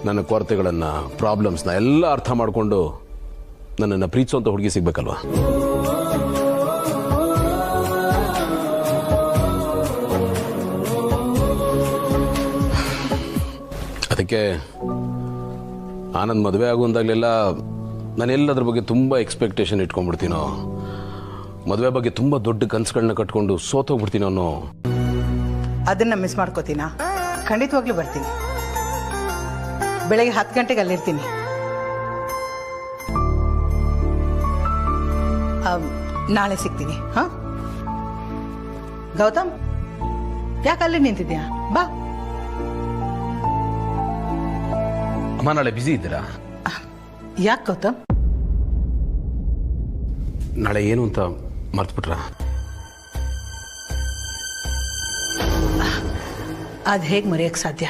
ನನ್ನ ಕೊರತೆಗಳನ್ನು, ಪ್ರಾಬ್ಲಮ್ಸ್ನ ಎಲ್ಲ ಅರ್ಥ ಮಾಡಿಕೊಂಡು ನನ್ನನ್ನು ಪ್ರೀತಿಸುವಂಥ ಹುಡುಗಿ ಸಿಗ್ಬೇಕಲ್ವಾ? ಅದಕ್ಕೆ ಆನಂದ್ ಮದುವೆ ಆಗುವಂದಾಗಲೆಲ್ಲ ನಾನೆಲ್ಲದ್ರ ಬಗ್ಗೆ ತುಂಬ ಎಕ್ಸ್ಪೆಕ್ಟೇಷನ್ ಇಟ್ಕೊಂಡ್ಬಿಡ್ತೀನೋ, ಮದುವೆ ಬಗ್ಗೆ ತುಂಬ ದೊಡ್ಡ ಕನಸುಗಳನ್ನ ಕಟ್ಕೊಂಡು ಸೋತೋಗ್ಬಿಡ್ತೀನೋ ಅನ್ನೋ. ಅದನ್ನ ಮಿಸ್ ಮಾಡ್ಕೋತೀನಾ? ಖಂಡಿತವಾಗ್ಲೂ ಬರ್ತೀನಿ. ಬೆಳಗ್ಗೆ 10 ಗಂಟೆಗೆ ಅಲ್ಲಿರ್ತೀನಿ. ನಾಳೆ ಸಿಗ್ತೀನಿ. ಹಾ ಗೌತಮ್, ಯಾಕೆ ಅಲ್ಲಿ ನಿಂತಿದ್ಯಾ? ಬಾ. ಅಮ್ಮ, ನಾಳೆ ಬ್ಯುಸಿ ಇದ್ದೀರಾ? ಯಾಕೆ ಗೌತಮ್? ನಾಳೆ ಏನು ಅಂತ ಮರ್ತ್ಬಿಟ್ರ? ಅದು ಹೇಗೆ ಮರೆಯೋಕ್ಕೆ ಸಾಧ್ಯ?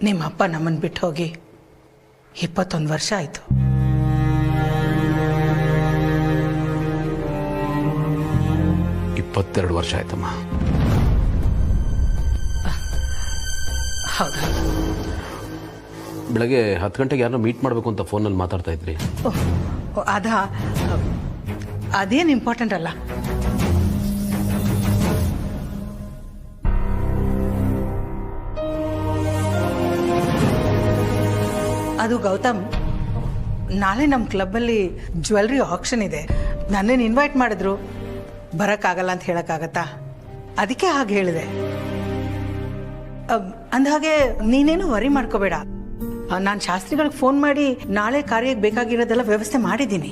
ನಿಮ್ಮ ಅಪ್ಪ ನಮ್ಮನ್ನು ಬಿಟ್ಟು ಹೋಗಿ 21 ವರ್ಷ ಆಯಿತು. ವರ್ಷ ಆಯ್ತಮ್ಮ. ಹೌದಾ? ಬೆಳಗ್ಗೆ 10 ಗಂಟೆಗೆ ಯಾರನ್ನ ಮೀಟ್ ಮಾಡಬೇಕು ಅಂತ ಫೋನಲ್ಲಿ ಮಾತಾಡ್ತಾ ಇದ್ರಿ. ಅದೇನು ಇಂಪಾರ್ಟೆಂಟ್ ಅಲ್ಲ. ಅದು ಗೌತಮ್, ನಾಳೆ ನಮ್ಮ ಕ್ಲಬ್ಬಲ್ಲಿ ಜ್ಯುವೆಲ್ರಿ ಆಕ್ಷನ್ ಇದೆ. ನನ್ನನ್ನು ಇನ್ವೈಟ್ ಮಾಡಿದ್ರು, ಬರೋಕ್ಕಾಗಲ್ಲ ಅಂತ ಹೇಳೋಕ್ಕಾಗತ್ತಾ? ಅದಕ್ಕೆ ಹಾಗೆ ಹೇಳಿದೆ. ಅಂದಹಾಗೆ ನೀನೇನು ವರಿ ಮಾಡ್ಕೋಬೇಡ. ನಾನು ಶಾಸ್ತ್ರಿಗಳಿಗೆ ಫೋನ್ ಮಾಡಿ ನಾಳೆ ಕಾರ್ಯಕ್ಕೆ ಬೇಕಾಗಿರೋದೆಲ್ಲ ವ್ಯವಸ್ಥೆ ಮಾಡಿದ್ದೀನಿ.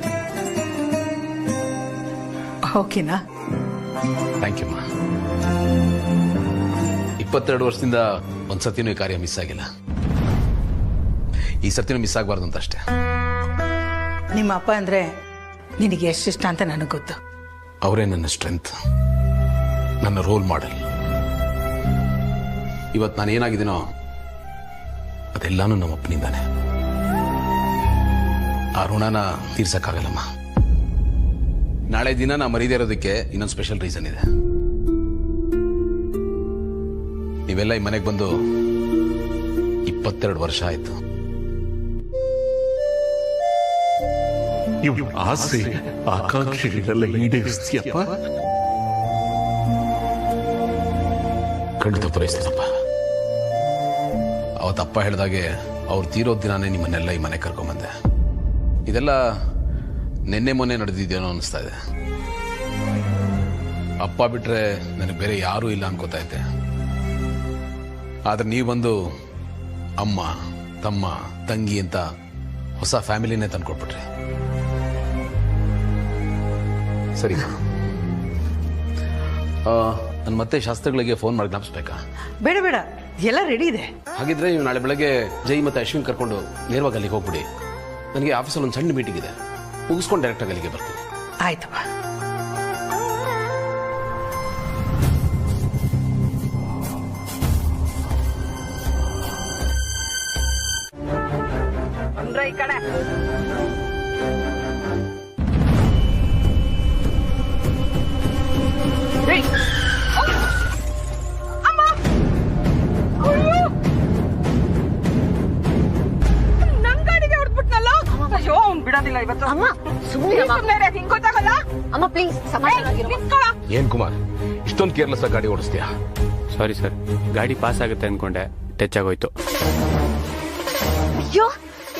ಓಕೆನಾ? Thank you. 22 ವರ್ಷದಿಂದ ಒಂದ್ಸತಿನೂ ಈ ಕಾರ್ಯ ಮಿಸ್ ಆಗಿಲ್ಲ. ಈ ಸರ್ತಿನೂ ಮಿಸ್ ಆಗಬಾರ್ದು ಅಂತ ಅಷ್ಟೇ. ನಿಮ್ಮ ಅಪ್ಪ ಅಂದರೆ ನಿನಗೆ ಎಷ್ಟಿಷ್ಟ ಅಂತ ನನಗೆ ಗೊತ್ತು. ಅವರೇ ನನ್ನ ಸ್ಟ್ರೆಂತ್, ನನ್ನ ರೋಲ್ ಮಾಡೆಲ್. ಇವತ್ತು ನಾನು ಏನಾಗಿದ್ದೀನೋ ಅದೆಲ್ಲಾನು ನಮ್ಮ ಅಪ್ಪನಿಂದಾನೆ. ಆ ಋಣನ ತೀರ್ಸಕ್ಕಾಗಲ್ಲಮ್ಮ. ನಾಳೆ ದಿನ ನಾ ಮರೀದೇ ಇರೋದಕ್ಕೆ ಇನ್ನೊಂದು ಸ್ಪೆಷಲ್ ರೀಸನ್ ಇದೆ. ನೀವೆಲ್ಲ ಈ ಮನೆಗೆ ಬಂದು 22 ವರ್ಷ ಆಯ್ತು. ಇವು ಆಸೆ ಆಕಾಂಕ್ಷೆಗಳೆಲ್ಲ ಈಡೇರಿಸ್ತೀಯಪ್ಪ? ಖಂಡಿತ ಪೂರೈಸ್ತದಪ್ಪ. ಅವತ್ತಪ್ಪ ಹೇಳಿದಾಗೆ ಅವ್ರು ತೀರೋ ದಿನಾನೇ ನಿಮ್ಮನ್ನೆಲ್ಲ ಈ ಮನೆ ಕರ್ಕೊಂಬಂದೆ. ಇದೆಲ್ಲ ನಿನ್ನೆ ಮೊನ್ನೆ ನಡೆದಿದ್ದೇನೋ ಅನಿಸ್ತಾ ಇದೆ. ಅಪ್ಪ ಬಿಟ್ರೆ ನನಗೆ ಬೇರೆ ಯಾರೂ ಇಲ್ಲ ಅನ್ಕೋತಾ ಇದ್ದೆ. ಆದ್ರೆ ನೀವು ಬಂದು ಅಮ್ಮ, ತಮ್ಮ, ತಂಗಿ ಅಂತ ಹೊಸ ಫ್ಯಾಮಿಲಿನೇ ತಂದ್ಕೊಟ್ಬಿಟ್ರಿ. ಸರಿ, ನಾನು ಮತ್ತೆ ಶಾಸ್ತ್ರಗಳಿಗೆ ಫೋನ್ ಮಾಡಿ ಜ್ಞಾಪಿಸ್ಬೇಕಾ? ಬೇಡ ಬೇಡ, ಎಲ್ಲ ರೆಡಿ ಇದೆ. ಹಾಗಿದ್ರೆ ನೀವು ನಾಳೆ ಬೆಳಗ್ಗೆ ಜೈ ಮತ್ತೆ ಅಶ್ವಿನ್ ಕರ್ಕೊಂಡು ನೇರವಾಗಿ ಅಲ್ಲಿಗೆ ಹೋಗ್ಬಿಡಿ. ನನಗೆ ಆಫೀಸಲ್ಲಿ ಒಂದು ಸಣ್ಣ ಮೀಟಿಂಗ್ ಇದೆ, ಮುಗಿಸ್ಕೊಂಡು ಡೈರೆಕ್ಟಾಗಿ ಅಲ್ಲಿಗೆ ಬರ್ತೀನಿ. ಆಯ್ತಪ್ಪ. ಈ ಕಡೆ ಅಮ್ಮ ಅಮ್ಮ ಸುಮ್ಮನೆ ಹಿಂಗ್ ಗೊತ್ತಾಗಲ್ಲ. ಅಮ್ಮ ಪ್ಲೀಸ್ ಸಮಾಧಾನ. ಏನ್ ಕುಮಾರ್ ಇಷ್ಟೊಂದು ಕೇರ್ಲೆಸ್ ಆಗಿ ಗಾಡಿ ಓಡಿಸ್ತೀಯಾ? ಸಾರಿ ಸರ್, ಗಾಡಿ ಪಾಸ್ ಆಗುತ್ತೆ ಅನ್ಕೊಂಡೆ, ಟಚ್ ಆಗೋಯ್ತು. ಅಯ್ಯೋ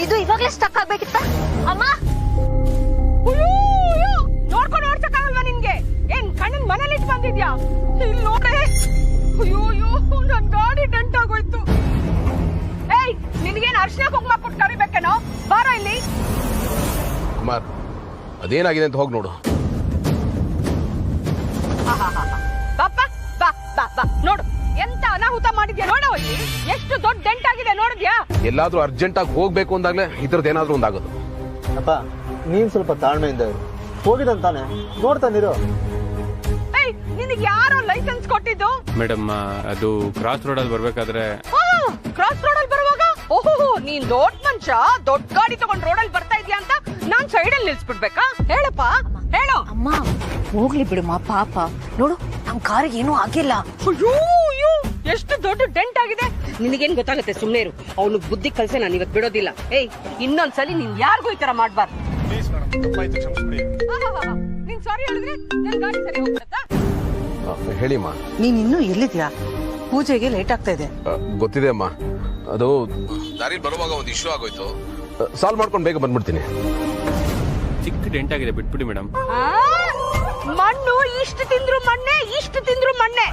ಇದು ಇವಾಗಲೇ ಸ್ಟಕ್ ಆಗ್ಬೇಕಿತ್ತ ಅಮ್ಮ. ನೋಡ್ಕೊಂಡು ಓಡ್ಸಕ್ಕಾಗಲ್ವಾ ನಿನ್ಗೆ? ಏನ್ ಕಣ್ಣನ್ ಮನೇಲಿ ಇಟ್ಟು ಬಂದಿದ್ಯಾ? ಇಲ್ಲಿ ನೋಡೆ. ಅಯ್ಯೋ ನನ್ ಗಾಡಿ ಡೆಂಟ್ ಆಗೋಯ್ತು. ಏಯ್ ನಿನ್ಗೇನ್ ಅರ್ಶಿನ ಕುಂಕುಮ ಕೊಟ್ಟು ಕರಿಬೇಕೇನೋ? ಬಾರ ಇಲ್ಲಿ. ಕುಮಾರ್ ಅದೇನಾಗಿದೆ ಅಂತ ಹೋಗಿ ನೋಡು. ಬಾಪ್ಪ ಬಾ ಬಾ ಬಾ ನೋಡು ಎಂತ ಅನಾಹುತ ಮಾಡಿದ್ಯಾ ನೋಡು. ಇಲ್ಲಿ ಎಷ್ಟು ದೊಡ್ಡ ಡೆಂಟ್ ಆಗಿದೆ ನೋಡಿದ್ಯಾ? ಎಲ್ಲಾದ್ರೂ ಅರ್ಜೆಂಟ್ ಆಗಿ ಹೋಗ್ಬೇಕು ಅಂದಾಗ್ಲೇ ಇದ್ರದ್ದು ಏನಾದ್ರೂ ಒಂದಾಗೋದು. ಅಪ್ಪ ನೀನ್ ಸ್ವಲ್ಪ ತಾಳ್ಮೆಯಿಂದ ಇರು. ಹೋಗಿದಂತಾನೆ ನೋಡ್ತಾನಿರು. ಏಯ್ ನಿನಗೆ ಯಾರೋ ಲೈಸೆನ್ಸ್ ಕೊಟ್ಟಿದ್ದು? ಮೇಡಮ್ ಅದು ಕ್ರಾಸ್ ರೋಡ್ ಅಲ್ಲಿ ಬರ್ಬೇಕಾದ್ರೆ. ಕ್ರಾಸ್ ರೋಡ್ ಅಲ್ಲಿ ಬರುವಾಗ ಓಹೋ ನೀನ್ ದೊಡ್ಡ ಮನುಷ್ಯ ದೊಡ್ಡ ಗಾಡಿ ತಗೊಂಡ್ ರೋಡ್ ಅಲ್ಲಿ ಬರ್ತಾ ಇದ್ಯಾ ಅಂತ ನಾನ್ ಸೈಡ್ ಅಲ್ಲಿ ನಿಲ್ಸ್ಬಿಡ್ಬೇಕಾ? ಹೇಳಪ್ಪ ಹೇಳು. ಅಮ್ಮ ಹೋಗ್ಲಿ ಬಿಡುಮ್ಮ ಪಾಪ. ನೋಡು ನಮ್ ಕಾರಿಗೆ ಏನೂ ಆಗಿಲ್ಲ. ಅಯ್ಯೋ ಎಷ್ಟು ದೊಡ್ಡ ಡೆಂಟ್ ಆಗಿದೆ. ನಿನಗೇನ್ ಗೊತ್ತಾಗುತ್ತೆ? ಸುಮ್ನೆ ಇರು. ಅವನು ಬುದ್ಧಿ ಕಲ್ಸೆ ನಾನು ಇವತ್ತು ಬಿಡೋದಿಲ್ಲ. ಏಯ್ ಇನ್ನೊಂದ್ಸಲಿ ನೀನ್ ಯಾರಿಗೂ ಈ ತರ ಮಾಡ್ಬಾರ್ದು. ನೀನ್ ಸಾರಿ ಹೇಳಿದ್ರೆ ನನ್ ಗಾಡಿ ಸರಿ ಹೋಗ್ಬಿಡತ್ತಾ? ಹೇಳಿಮ್ಮ. ನೀನ್ ಇನ್ನೂ ಎಲ್ಲಿದ್ಯಾ? ಪೂಜೆಗೆ ಲೇಟ್ ಆಗ್ತಾ ಇದೆ. ಗೊತ್ತಿದೆ ಅಮ್ಮ, ಅದು ದಾರಿಲಿ ಬರುವಾಗ ಒಂದು ಇಶ್ಯೂ ಆಗೋಯ್ತು. ಸಾಲ್ವ್ ಮಾಡ್ಕೊಂಡು ಬೇಗ ಬಂದ್ಬಿಡ್ತೀನಿ. ಚಿಕ್ಕ ಡೆಂಟ್ ಆಗಿದೆ, ಬಿಟ್ಬಿಡಿ ಮೇಡಮ್. ಮಣ್ಣು ಇಷ್ಟು ತಿಂದ್ರು ಮಣ್ಣೆ, ಇಷ್ಟು ತಿಂದ್ರು ಮಣ್ಣೆ.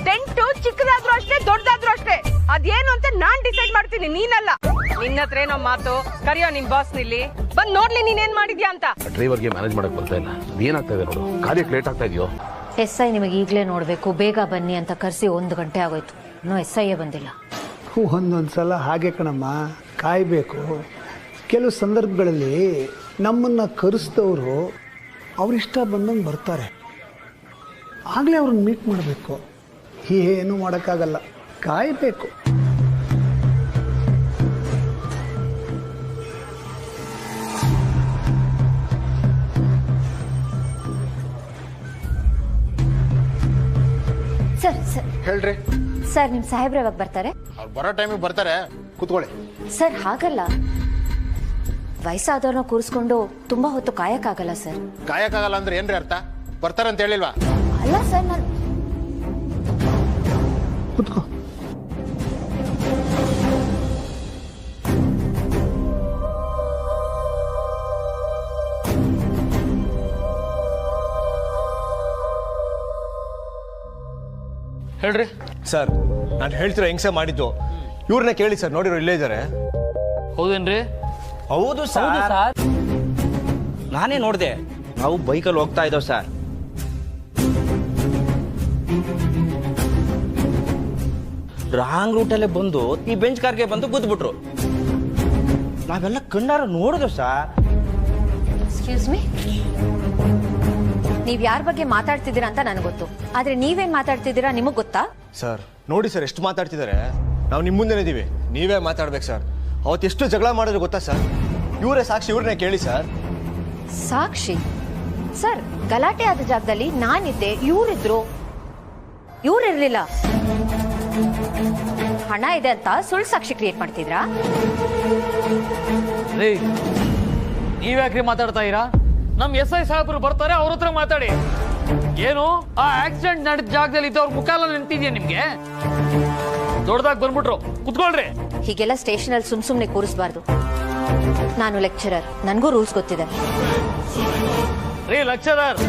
ಡೆಂಟು ಚಿಕ್ಕದಾದ್ರೂ ಅಷ್ಟೇ ದೊಡ್ಡದಾದ್ರೂ ಅಷ್ಟೇ. ಅದೇನು ಅಂತ ನಾನ್ ಡಿಸೈಡ್ ಮಾಡ್ತೀನಿ, ನೀನಲ್ಲ. ನಿನ್ನ ಹತ್ರ ಏನೋ ಮಾತು. ಕರಿಯೋ ನಿನ್ ಬಾಸ್ ನಿಲ್ಲಿ ಬಂದ್ ನೋಡ್ಲಿ ನೀನೇನ್ ಮಾಡಿದ್ಯಾ ಅಂತ. ಡ್ರೈವರ್ಗೆ ಮ್ಯಾನೇಜ್ ಮಾಡಕ್ ಬರ್ತಾ ಇಲ್ಲ. ಏನಾಗ್ತಾ ಇದೆ ನೋಡು, ಕಾರ್ಯಕ್ಕೆ ಲೇಟ್ ಆಗ್ತಾ ಇದೆಯೋ. SI ನಿಮಗೆ ಈಗಲೇ ನೋಡ್ಬೇಕು, ಬೇಗ ಬನ್ನಿ ಅಂತ ಕರೆಸಿ 1 ಗಂಟೆ ಆಗೋಯ್ತು. ಇನ್ನೂ SI ಬಂದಿಲ್ಲ. ಒಂದೊಂದ್ಸಲ ಹಾಗೆ ಕಣಮ್ಮ, ಕಾಯ್ಬೇಕು. ಕೆಲವು ಸಂದರ್ಭಗಳಲ್ಲಿ ನಮ್ಮನ್ನ ಕರೆಸಿದವರು ಅವರಿಷ್ಟ ಬಂದಂಗೆ ಬರ್ತಾರೆ. ಆಗಲೇ ಅವ್ರನ್ನ ಮೀಟ್ ಮಾಡಬೇಕು. ಏನು ಮಾಡೋಕ್ಕಾಗಲ್ಲ, ಕಾಯಬೇಕು. ಸರ್ ಸರ್ ಹೇಳ್ರಿ ಸರ್, ನಿಮ್ ಸಾಹೇಬ್ರು ಯಾವಾಗ ಬರ್ತಾರೆ? ಅವ್ರು ಬರೋ ಟೈಮಿಗೆ ಬರ್ತಾರೆ, ಕೂತ್ಕೊಳ್ಳಿ. ಸರ್ ಹಾಗಲ್ಲ, ವಯಸ್ಸಾದವ್ರನ್ನ ಕೂರಿಸ್ಕೊಂಡು ತುಂಬಾ ಹೊತ್ತು ಕಾಯಕ್ಕಾಗಲ್ಲ ಸರ್. ಕಾಯಕ್ಕಾಗಲ್ಲ ಅಂದ್ರೆ ಏನ್ರಿ ಅರ್ಥ? ಬರ್ತಾರೆ ಅಂತ ಹೇಳಿಲ್ವಾ? ಅಲ್ಲ ಸರ್, ನಾನು ಕೂತ್ಕೋ. ಹೇಳ್ರಿ ಸರ್, ನಾನು ಹೇಳ್ತಿರೋ ಹೆಂಗ್ಸೆ ಮಾಡಿದ್ದು. ಇವ್ರನ್ನ ಕೇಳಿ ಸರ್, ನೋಡಿರೋ ಇಲ್ಲೇ ಇದ್ದಾರೆ. ಹೌದೇನ್ರಿ? ಹೌದು ಸರ್, ನಾನೇ ನೋಡಿದೆ. ನಾವು ಬೈಕಲ್ಲಿ ಹೋಗ್ತಾ ಇದ್ದೋ ಸರ್. ರಾಂಗ್ ರೂಟಲ್ಲೇ ಬಂದು ಈ ಬೆಂಚ್ ಕಾರ್ಗೆ ಬಂದು ಗುದ್ಬಿಟ್ರು. ನಾವೆಲ್ಲ ಕಣ್ಣಾರ ನೋಡಿದ್ವು ಸರ್. ಎಕ್ಸ್ಕ್ಯೂಸ್ ಮೀ, ನೀವ್ ಯಾರ ಬಗ್ಗೆ ಮಾತಾಡ್ತಿದ್ದೀರಾ ಅಂತ ನನಗೆ ಗೊತ್ತು, ಆದ್ರೆ ನೀವೇನ್ ಮಾತಾಡ್ತಿದ್ದೀರಾ ನಿಮಗ್ ಗೊತ್ತಾ? ಸರ್ ನೋಡಿ ಸರ್, ಎಷ್ಟು ಮಾತಾಡ್ತಿದ್ದಾರೆ. ನಾವು ನಿಮ್ಮ ಮುಂದೆನೇ ಇದೀವಿ, ನೀವೇ ಮಾತಾಡ್ಬೇಕು ಸರ್. ಅವತ್ತು ಎಷ್ಟು ಜಗಳ ಮಾಡಿದ್ರು ಗೊತ್ತಾ ಸರ್? ಇವರೇ ಸಾಕ್ಷಿ, ಇವ್ರನ್ನೇ ಕೇಳಿ ಸರ್. ಸಾಕ್ಷಿ? ಸರ್, ಗಲಾಟೆ ಆದ ಜಾಗದಲ್ಲಿ ನಾನಿದ್ದೆ, ಇವರಿದ್ರು. ಇವ್ರಿರ್ಲಿಲ್ಲ. ಹಣ ಇದೆ ಅಂತ ಸುಳ್ಳು ಸಾಕ್ಷಿ ಕ್ರಿಯೇಟ್ ಮಾಡ್ತಿದ್ರಾ? ನೀವ್ಯಾಕ್ರಿ ಮಾತಾಡ್ತಾ ಇರಾ? ನಮ್ SI ಸಾಹೇಬರು ಬರ್ತಾರೆ, ಅವ್ರ ಹತ್ರ ಮಾತಾಡಿ. ಏನು ಆ ಆಕ್ಸಿಡೆಂಟ್ ನಡೆದ ಜಾಗದಲ್ಲಿ ಇದ್ದವ್ರ ಮುಖ ಎಲ್ಲ ನಿಂತಿದ್ಯಾ ನಿಮ್ಗೆ? ದೊಡ್ಡದಾಗಿ ಬಂದ್ಬಿಟ್ರು, ಕುತ್ಕೊಳ್ರಿ. ಹೀಗೆಲ್ಲ ಸ್ಟೇಷನ್ ಅಲ್ಲಿ ಸುಮ್ನೆ ಕೂರಿಸಬಾರ್ದು. ನಾನು ಲೆಕ್ಚರರ್, ನನಗೂ ರೂಲ್ಸ್ ಗೊತ್ತಿದೆ. ರೀ ಲೆಕ್ಚರರ್,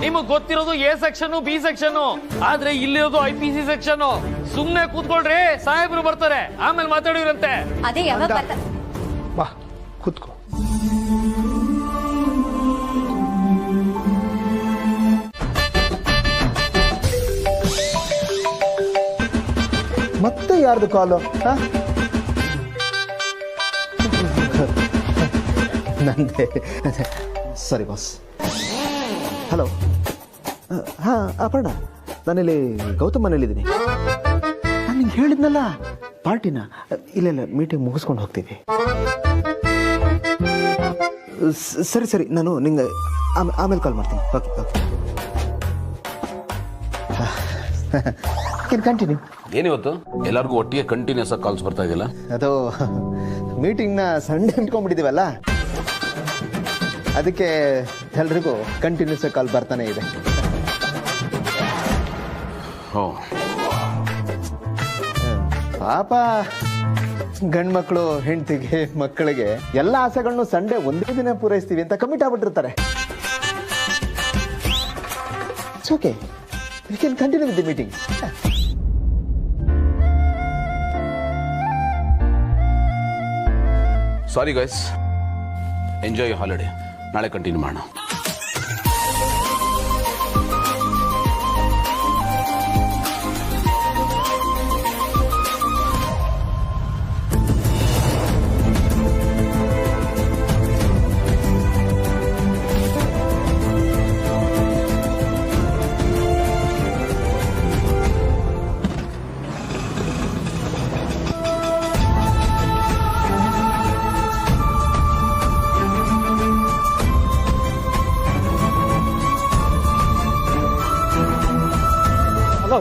ನಿಮಗ್ ಗೊತ್ತಿರೋದು A ಸೆಕ್ಷನ್ B ಸೆಕ್ಷನ್, ಆದ್ರೆ ಇಲ್ಲಿರೋದು IPC ಸೆಕ್ಷನ್. ಸುಮ್ನೆ ಕೂತ್ಕೊಳ್ರಿ, ಸಾಹೇಬ್ರು ಬರ್ತಾರೆ, ಆಮೇಲೆ ಮಾತಾಡಿರಂತೆ. ಅದೇ ಯಾವಾಗ ಬಾ ಕೂತ್ಕೋ. ಮತ್ತೆ ಯಾರ್ದು ಕಾಲು? ನಂದೆ. ಸರಿ ಬಾಸ್. ಹಲೋ. ಹಾ ಅಪರ್ಣ, ನಾನಿಲ್ಲಿ ಗೌತಮ್ ಮನೇಲಿದ್ದೀನಿ. ನಾನು ನಿಂಗೆ ಹೇಳಿದ್ನಲ್ಲ ಪಾರ್ಟಿನ. ಇಲ್ಲ ಮೀಟಿಂಗ್ ಮುಗಿಸ್ಕೊಂಡು ಹೋಗ್ತೀವಿ. ಸರಿ ಸರಿ, ನಾನು ನಿಂಗೆ ಆಮೇಲೆ ಕಾಲ್ ಮಾಡ್ತೀನಿ. Okay okay, continue. ಏನಿವತ್ತು ಎಲ್ಲರಿಗೂ ಒಟ್ಟಿಗೆ ಕಂಟಿನ್ಯೂಸ್ ಆಗಿ ಕಾಲ್ಸ್ ಬರ್ತಾ ಇದೆಯಲ್ಲ? ಅದು ಮೀಟಿಂಗ್ನ ಸಂಡೇ ಇಟ್ಕೊಂಡ್ಬಿಟ್ಟಿದ್ದೀವಲ್ಲ, ಅದಕ್ಕೆ ಎಲ್ರಿಗೂ ಕಂಟಿನ್ಯೂಸ್ ಕಾಲ್ ಬರ್ತಾನೆ ಇದೆ. ಪಾಪ ಗಂಡು ಮಕ್ಕಳು ಹೆಂಡತಿಗೆ ಮಕ್ಕಳಿಗೆ ಎಲ್ಲ ಆಸೆಗಳನ್ನು ಸಂಡೇ ಒಂದೇ ದಿನ ಪೂರೈಸ್ತೀವಿ ಅಂತ ಕಮಿಟ್ ಆಗ್ಬಿಟ್ಟಿರ್ತಾರೆ. Okay, we can continue with the meeting. Sorry guys, enjoy holiday. ನಾಳೆ ಕಂಟಿನ್ಯೂ ಮಾಡೋಣ.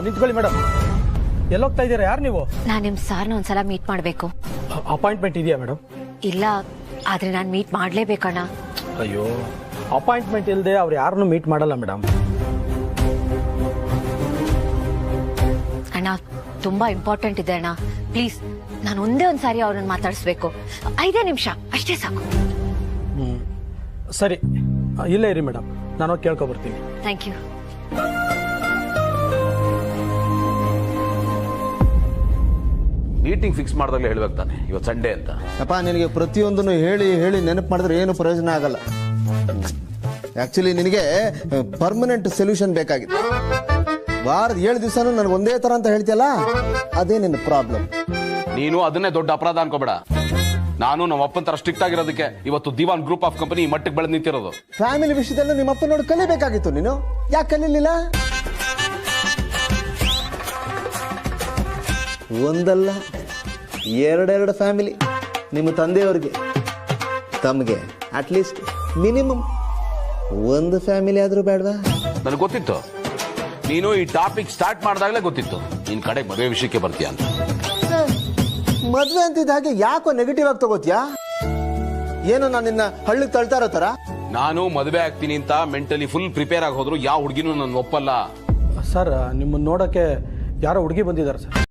ನಿಂತ್ಕೊಳ್ಳಿ ಮೇಡಮ್. ಎಲ್ಲೋಗ್ತಾ ಇದ್ದೀರಾ? ಯಾರು ನೀವು? ನಾನು ನಿಮ್ ಸಾರ್ನ ಒಂದ್ಸಲ ಮೀಟ್ ಮಾಡ್ಬೇಕು. ಅಪಾಯಿಂಟ್ಮೆಂಟ್ ಇದೆಯಾ ಮೇಡಮ್? ಇಲ್ಲ, ಆದ್ರೆ ನಾನು ಮೀಟ್ ಮಾಡ್ಲೇಬೇಕಣ್ಣ. ಅಯ್ಯೋ, ಅಪಾಯಿಂಟ್ಮೆಂಟ್ ಇಲ್ಲದೆ ಅವ್ರು ಯಾರನ್ನು ಮೀಟ್ ಮಾಡಲ್ಲ ಮೇಡಮ್. ಅಣ್ಣ, ತುಂಬಾ ಇಂಪಾರ್ಟೆಂಟ್ ಇದೆ ಅಣ್ಣ. ಪ್ಲೀಸ್, ನಾನು ಒಂದೇ ಒಂದ್ಸಾರಿ ಅವ್ರನ್ನ ಮಾತಾಡಿಸ್ಬೇಕು. 5 ನಿಮಿಷ ಅಷ್ಟೇ ಸಾಕು. ಸರಿ, ಇಲ್ಲೇ ಇರಿ ಮೇಡಮ್, ನಾನು ಕೇಳ್ಕೊ ಬರ್ತೀನಿ. Thank you. ಮೀಟಿಂಗ್ ಫಿಕ್ಸ್ ಮಾಡಿದಾಗಲೇ ಹೇಳ್ಬೇಕು ತಾನೆ, ಇವತ್ತು ಸಂಡೇ ಅಂತ. ಅಪ್ಪ, ನಿನಗೆ ಪ್ರತಿಯೊಂದನ್ನು ಹೇಳಿ ಹೇಳಿ ನೆನಪು ಮಾಡಿದ್ರೆ ಏನು ಪ್ರಯೋಜನ ಆಗಲ್ಲ. ಆಕ್ಚುಲಿ ನಿನಗೆ ಪರ್ಮನೆಂಟ್ ಸೊಲ್ಯೂಷನ್ ಬೇಕಾಗಿತ್ತು. ವಾರದ 7 ದಿವಸನೂ ನನಗೆ ಒಂದೇ ತರ ಅಂತ ಹೇಳ್ತೀಯಲ್ಲ, ಅದೇ ನಿನ್ನ ಪ್ರಾಬ್ಲಮ್. ನೀನು ಅದನ್ನೇ ದೊಡ್ಡ ಅಪರಾಧ ಅನ್ಕೋಬೇಡ. ನಾನು ನಮ್ಮ ಅಪ್ಪನ ತರ ಸ್ಟ್ರಿಕ್ಟ್ ಆಗಿರೋದಕ್ಕೆ ಇವತ್ತು ದಿವಾನ್ ಗ್ರೂಪ್ ಆಫ್ ಕಂಪನಿ ಈ ಮಟ್ಟಕ್ಕೆ ಬೆಳೆದು ನಿಂತಿರೋದು. ಫ್ಯಾಮಿಲಿ ವಿಷಯದಲ್ಲೂ ನಿಮ್ಮ ಅಪ್ಪ ನೋಡಿ ಕಲಿಬೇಕಾಗಿತ್ತು. ನೀನು ಯಾಕೆ ಕಲೀಲಿಲ್ಲ? ಒಂದಲ್ಲ, 2 ಫ್ಯಾಮಿಲಿ. ನಿಮ್ಮ ತಂದೆಯವ್ರಿಗೆ, ತಮಗೆ ಅಟ್ಲೀಸ್ಟ್ ಮಿನಿಮಮ್ ಒಂದು ಫ್ಯಾಮಿಲಿ ಆದ್ರೂ ಬೇಡವಾ? ನನಗೆ ಗೊತ್ತಿತ್ತು, ನೀನು ಈ ಟಾಪಿಕ್ ಸ್ಟಾರ್ಟ್ ಮಾಡಿದಾಗಲೇ ಗೊತ್ತಿತ್ತು ನಿನ್ ಕಡೆ ಮದುವೆ ವಿಷಯಕ್ಕೆ ಬರ್ತೀಯ ಅಂತ. ಮದ್ವೆ ಅಂತಿದ್ದ ಹಾಗೆ ಯಾಕೋ ನೆಗೆಟಿವ್ ಆಗಿ ತಗೋತ್ಯಾ? ಏನು ನಾನು ನಿನ್ನ ಹಳ್ಳಿಗೆ ತಳ್ತಾ ಇರೋ ತರ? ನಾನು ಮದುವೆ ಆಗ್ತೀನಿ ಅಂತ ಮೆಂಟಲಿ ಫುಲ್ ಪ್ರಿಪೇರ್ ಆಗಿ ಹೋದ್ರು ಯಾವ ಹುಡುಗಿನೂ ನನ್ನ ಒಪ್ಪಲ್ಲ. ಸರ್, ನಿಮ್ಮನ್ನ ನೋಡಕ್ಕೆ ಯಾರೋ ಹುಡುಗಿ ಬಂದಿದ್ದಾರೆ ಸರ್.